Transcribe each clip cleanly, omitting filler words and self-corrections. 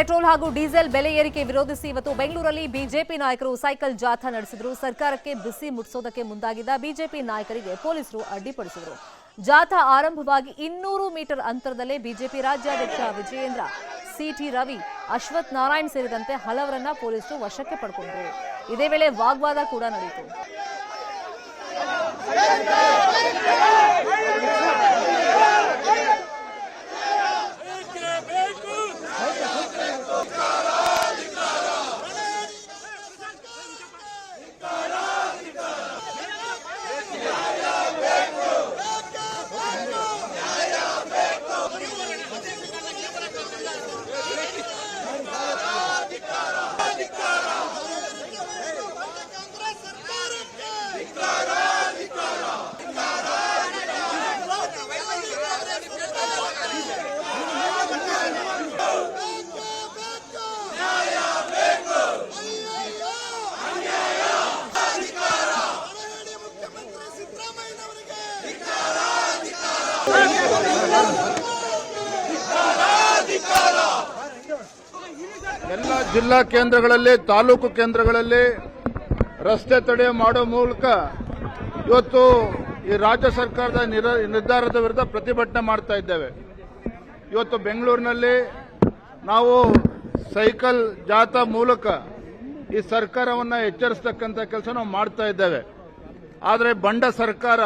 Petrol ಹಾಗೂ diesel ಬೆಲೆ ಏರಿಕೆ ವಿರೋಧಿಸಿ ಇವತ್ತು ಬೆಂಗಳೂರಲ್ಲಿ ಬಿಜೆಪಿ ನಾಯಕರು ಸೈಕಲ್ ಜಾಥಾ ನಡೆಸಿದರು. ಸರ್ಕಾರಕ್ಕೆ ಬಿಸಿ ಮುಟ್ಟಿಸೋದಕ್ಕೆ ಮುಂದಾಗಿದ್ದ ಬಿಜೆಪಿ ನಾಯಕರಿಗೆ ಪೊಲೀಸರು ಅಡ್ಡಿಪಡಿಸಿದರು. ಜಾಥಾ ಆರಂಭವಾಗಿ 200 ಮೀಟರ್ ಅಂತರದಲ್ಲೇ ಬಿಜೆಪಿ ರಾಜ್ಯಾಧ್ಯಕ್ಷ ವಿಜಯೇಂದ್ರ, ಸಿಟಿ ರವಿ, ಅಶ್ವಥ್ ನಾರಾಯಣ್ ಸೇರಿದಂತೆ ಹಲವರನ್ನ ಪೊಲೀಸರು ವಶಕ್ಕೆ ಪಡೆದುಕೊಂಡರು. ಇದೇ ವೇಳೆ ವಾಗ್ವಾದ ಕೂಡ ನಡೆಯಿತು. ಎಲ್ಲ ಜಿಲ್ಲಾ ಕೇಂದ್ರಗಳಲ್ಲಿ, ತಾಲೂಕು ಕೇಂದ್ರಗಳಲ್ಲಿ ರಸ್ತೆ ತಡೆ ಮಾಡುವ ಮೂಲಕ ಇವತ್ತು ಈ ರಾಜ್ಯ ಸರ್ಕಾರದ ನಿರ್ಧಾರದ ವಿರುದ್ಧ ಪ್ರತಿಭಟನೆ ಮಾಡ್ತಾ ಇದ್ದೇವೆ. ಇವತ್ತು ಬೆಂಗಳೂರಿನಲ್ಲಿ ನಾವು ಸೈಕಲ್ ಜಾಥಾ ಮೂಲಕ ಈ ಸರ್ಕಾರವನ್ನು ಎಚ್ಚರಿಸತಕ್ಕಂಥ ಕೆಲಸ ನಾವು ಮಾಡ್ತಾ ಇದ್ದೇವೆ. ಆದರೆ ಬಂಡ ಸರ್ಕಾರ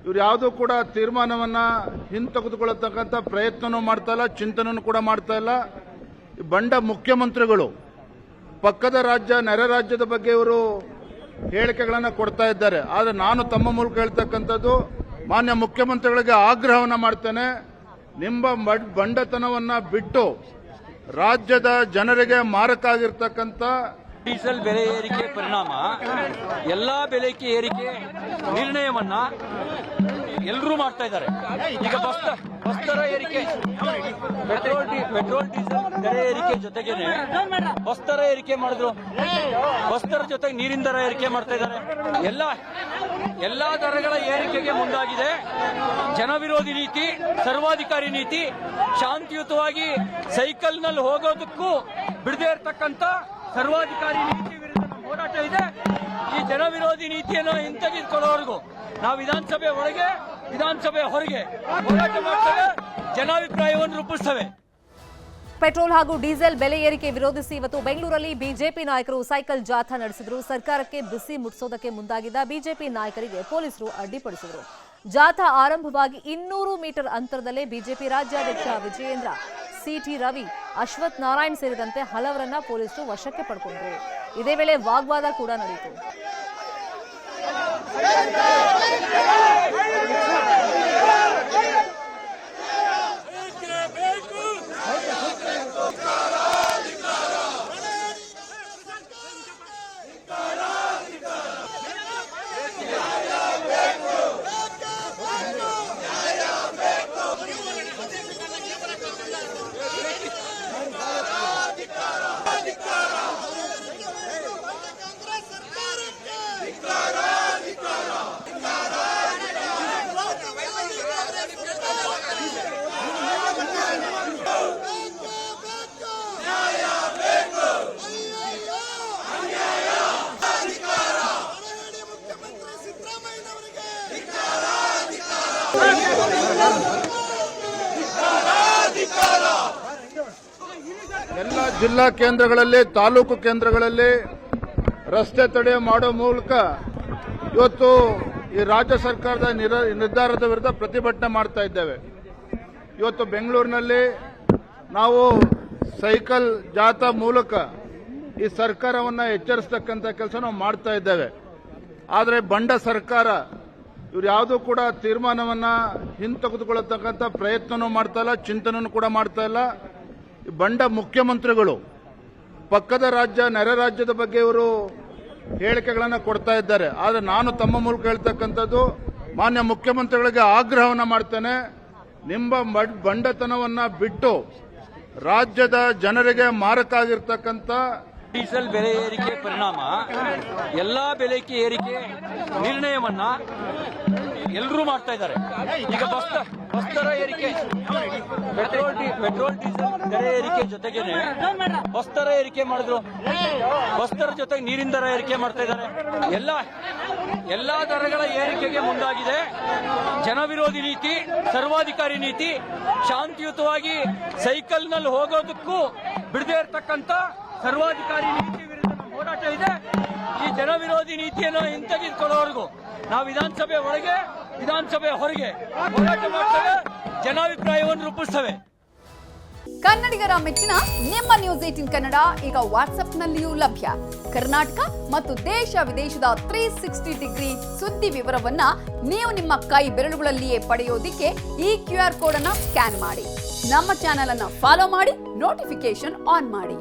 ಇವರು ಯಾವುದೂ ಕೂಡ ತೀರ್ಮಾನವನ್ನ ಹಿಂತೆಗೆದುಕೊಳ್ಳತಕ್ಕಂಥ ಪ್ರಯತ್ನನೂ ಮಾಡ್ತಾ ಇಲ್ಲ, ಚಿಂತನೆಯೂ ಕೂಡ ಮಾಡ್ತಾ ಇಲ್ಲ. ಬಂಡ ಮುಖ್ಯಮಂತ್ರಿಗಳು ಪಕ್ಕದ ರಾಜ್ಯ, ನೆರೆ ರಾಜ್ಯದ ಬಗ್ಗೆ ಇವರು ಹೇಳಿಕೆಗಳನ್ನು ಕೊಡ್ತಾ ಇದ್ದಾರೆ. ಆದರೆ ನಾನು ತಮ್ಮ ಮೂಲಕ ಹೇಳ್ತಕ್ಕಂಥದ್ದು, ಮಾನ್ಯ ಮುಖ್ಯಮಂತ್ರಿಗಳಿಗೆ ಆಗ್ರಹವನ್ನ ಮಾಡ್ತೇನೆ, ನಿಮ್ಮ ಬಂಡತನವನ್ನ ಬಿಟ್ಟು ರಾಜ್ಯದ ಜನರಿಗೆ ಮಾರಕ ಆಗಿರ್ತಕ್ಕಂಥ ಡೀಸೆಲ್ ಬೆಲೆ ಏರಿಕೆ ಪರಿಣಾಮ ಎಲ್ಲಾ ಬೆಲೆ ಏರಿಕೆ ನಿರ್ಣಯವನ್ನ ಎಲ್ಲರೂ ಮಾಡ್ತಾ ಇದ್ದಾರೆ. ಈಗ ಬಸ್ ದರ ಏರಿಕೆ, ಪೆಟ್ರೋಲ್ ಡೀಸೆಲ್ ದರ ಏರಿಕೆ ಜೊತೆಗೇನೆ ಬಸ್ ದರ ಏರಿಕೆ ಮಾಡಿದ್ರು. ಬಸ್ ದರ ಜೊತೆಗೆ ನೀರಿನ ದರ ಏರಿಕೆ ಮಾಡ್ತಾ ಇದ್ದಾರೆ. ಎಲ್ಲಾ ದರಗಳ ಏರಿಕೆಗೆ ಮುಂದಾಗಿದೆ. ಜನವಿರೋಧಿ ನೀತಿ, ಸರ್ವಾಧಿಕಾರಿ ನೀತಿ, ಶಾಂತಿಯುತವಾಗಿ ಸೈಕಲ್ನಲ್ಲಿ ಹೋಗೋದಕ್ಕೂ ಬಿಡದೇ ಇರತಕ್ಕಂತ ಸರ್ವಾಧಿಕಾರಿ ನೀತಿ ವಿರುದ್ಧ ನಮ್ಮ ಹೋರಾಟ ಇದೆ. ಈ ಜನವಿರೋಧಿ ನೀತಿಯನ್ನು ಹಿಂತೆಗೆದುಕೊಳ್ಳೋವರೆಗೂ ನಾವು ವಿಧಾನಸಭೆ ಒಳಗೆ, ವಿಧಾನಸಭೆ ಹೊರಗೆ ಹೋರಾಟ ಮಾಡ್ತೇವೆ, ಜನಾಭಿಪ್ರಾಯವನ್ನು ರೂಪಿಸುತ್ತೇವೆ. ಪೆಟ್ರೋಲ್ ಹಾಗೂ ಡೀಸೆಲ್ ಬೆಲೆ ಏರಿಕೆ ವಿರೋಧಿಸಿ ಇವತ್ತು ಬೆಂಗಳೂರಲ್ಲಿ ಬಿಜೆಪಿ ನಾಯಕರು ಸೈಕಲ್ ಜಾಥಾ ನಡೆಸಿದರು. ಸರ್ಕಾರಕ್ಕೆ ಬಿಸಿ ಮುಟ್ಟಿಸೋದಕ್ಕೆ ಮುಂದಾಗಿದ್ದ ಬಿಜೆಪಿ ನಾಯಕರಿಗೆ ಪೊಲೀಸರು ಅಡ್ಡಿಪಡಿಸಿದರು. ಜಾಥಾ ಆರಂಭವಾಗಿ 200 ಮೀಟರ್ ಅಂತರದಲ್ಲೇ ಬಿಜೆಪಿ ರಾಜ್ಯಾಧ್ಯಕ್ಷ ವಿಜಯೇಂದ್ರ, ಸಿಟಿ ರವಿ, ಅಶ್ವಥ್ ನಾರಾಯಣ್ ಸೇರಿದಂತೆ ಹಲವರನ್ನ ಪೊಲೀಸರು ವಶಕ್ಕೆ ಪಡೆದುಕೊಂಡರು. ಇದೇ ವೇಳೆ ವಾಗ್ವಾದ ಕೂಡ ನಡೆಯಿತು. ಎಲ್ಲ ಜಿಲ್ಲಾ ಕೇಂದ್ರಗಳಲ್ಲಿ, ತಾಲೂಕು ಕೇಂದ್ರಗಳಲ್ಲಿ ರಸ್ತೆ ತಡೆ ಮಾಡುವ ಮೂಲಕ ಇವತ್ತು ಈ ರಾಜ್ಯ ಸರ್ಕಾರದ ನಿರ್ಧಾರದ ವಿರುದ್ಧ ಪ್ರತಿಭಟನೆ ಮಾಡ್ತಾ ಇದ್ದೇವೆ. ಇವತ್ತು ಬೆಂಗಳೂರಿನಲ್ಲಿ ನಾವು ಸೈಕಲ್ ಜಾಥಾ ಮೂಲಕ ಈ ಸರ್ಕಾರವನ್ನು ಎಚ್ಚರಿಸತಕ್ಕಂಥ ಕೆಲಸ ನಾವು ಮಾಡ್ತಾ ಇದ್ದೇವೆ. ಆದರೆ ಬಂಡ ಸರ್ಕಾರ ಇವರು ಯಾವುದೂ ಕೂಡ ತೀರ್ಮಾನವನ್ನ ಹಿಂತೆಗೆದುಕೊಳ್ಳತಕ್ಕಂಥ ಪ್ರಯತ್ನನೂ ಮಾಡ್ತಾ ಇಲ್ಲ, ಚಿಂತನೆಯೂ ಕೂಡ ಮಾಡ್ತಾ ಇಲ್ಲ. ಬಂಡ ಮುಖ್ಯಮಂತ್ರಿಗಳು ಪಕ್ಕದ ರಾಜ್ಯ, ನೆರೆ ರಾಜ್ಯದ ಬಗ್ಗೆ ಇವರು ಹೇಳಿಕೆಗಳನ್ನು ಕೊಡ್ತಾ ಇದ್ದಾರೆ. ಆದರೆ ನಾನು ತಮ್ಮ ಮೂಲಕ ಹೇಳ್ತಕ್ಕಂಥದ್ದು, ಮಾನ್ಯ ಮುಖ್ಯಮಂತ್ರಿಗಳಿಗೆ ಆಗ್ರಹವನ್ನ ಮಾಡ್ತೇನೆ, ನಿಮ್ಮ ಬಂಡತನವನ್ನ ಬಿಟ್ಟು ರಾಜ್ಯದ ಜನರಿಗೆ ಮಾರಕ ಆಗಿರ್ತಕ್ಕಂಥ ಡೀಸೆಲ್ ಬೆಲೆ ಏರಿಕೆ ಪರಿಣಾಮ ಎಲ್ಲಾ ಬೆಲೆ ಏರಿಕೆ ನಿರ್ಣಯವನ್ನ ಎಲ್ಲರೂ ಮಾಡ್ತಾ ಇದ್ದಾರೆ. ಈಗ ಬಸ್ ದರ ಏರಿಕೆ, ಪೆಟ್ರೋಲ್ ಡೀಸೆಲ್ ದರ ಏರಿಕೆ ಜೊತೆಗೇನೆ ಬಸ್ ದರ ಏರಿಕೆ ಮಾಡಿದ್ರು. ಬಸ್ ದರ ಜೊತೆಗೆ ನೀರಿನ ದರ ಏರಿಕೆ ಮಾಡ್ತಾ ಇದ್ದಾರೆ. ಎಲ್ಲಾ ದರಗಳ ಏರಿಕೆಗೆ ಮುಂದಾಗಿದೆ. ಜನವಿರೋಧಿ ನೀತಿ, ಸರ್ವಾಧಿಕಾರಿ ನೀತಿ, ಶಾಂತಿಯುತವಾಗಿ ಸೈಕಲ್ ನಲ್ಲಿ ಹೋಗೋದಕ್ಕೂ ಬಿಡದೇ ಇರತಕ್ಕಂತ ಸರ್ವಾಧಿಕಾರಿ ನೀತಿ ವಿರುದ್ಧ ನಮ್ಮ ಹೋರಾಟ ಇದೆ. ಈ ಜನವಿರೋಧಿ ನೀತಿಯನ್ನು ಹಿಂತೆಗೆದುಕೊಳ್ಳೋವರೆಗೂ ನಾವು ವಿಧಾನಸಭೆ ಒಳಗೆ, ವಿಧಾನಸಭೆ ಹೊರಗೆ ಹೋರಾಟ ಮಾಡ್ತೇವೆ, ಜನಾಭಿಪ್ರಾಯವನ್ನು ರೂಪಿಸ್ತೇವೆ. ಕನ್ನಡಿಗರ ಮೆಚ್ಚಿನ ನಿಮ್ಮ ನ್ಯೂಸ್ 18 ಕನ್ನಡ ಈಗ ವಾಟ್ಸ್ಆಪ್ನಲ್ಲಿಯೂ ಲಭ್ಯ. ಕರ್ನಾಟಕ ಮತ್ತು ದೇಶ ವಿದೇಶದ 360 ಡಿಗ್ರಿ ಸುದ್ದಿ ವಿವರವನ್ನ ನೀವು ನಿಮ್ಮ ಕೈ ಬೆರಳುಗಳಲ್ಲಿಯೇ ಪಡೆಯೋದಿಕ್ಕೆ ಈ QR ಕೋಡ್ ಅನ್ನ ಸ್ಕ್ಯಾನ್ ಮಾಡಿ. ನಮ್ಮ ಚಾನೆಲ್ ಅನ್ನ ಫಾಲೋ ಮಾಡಿ, ನೋಟಿಫಿಕೇಶನ್ ಆನ್ ಮಾಡಿ.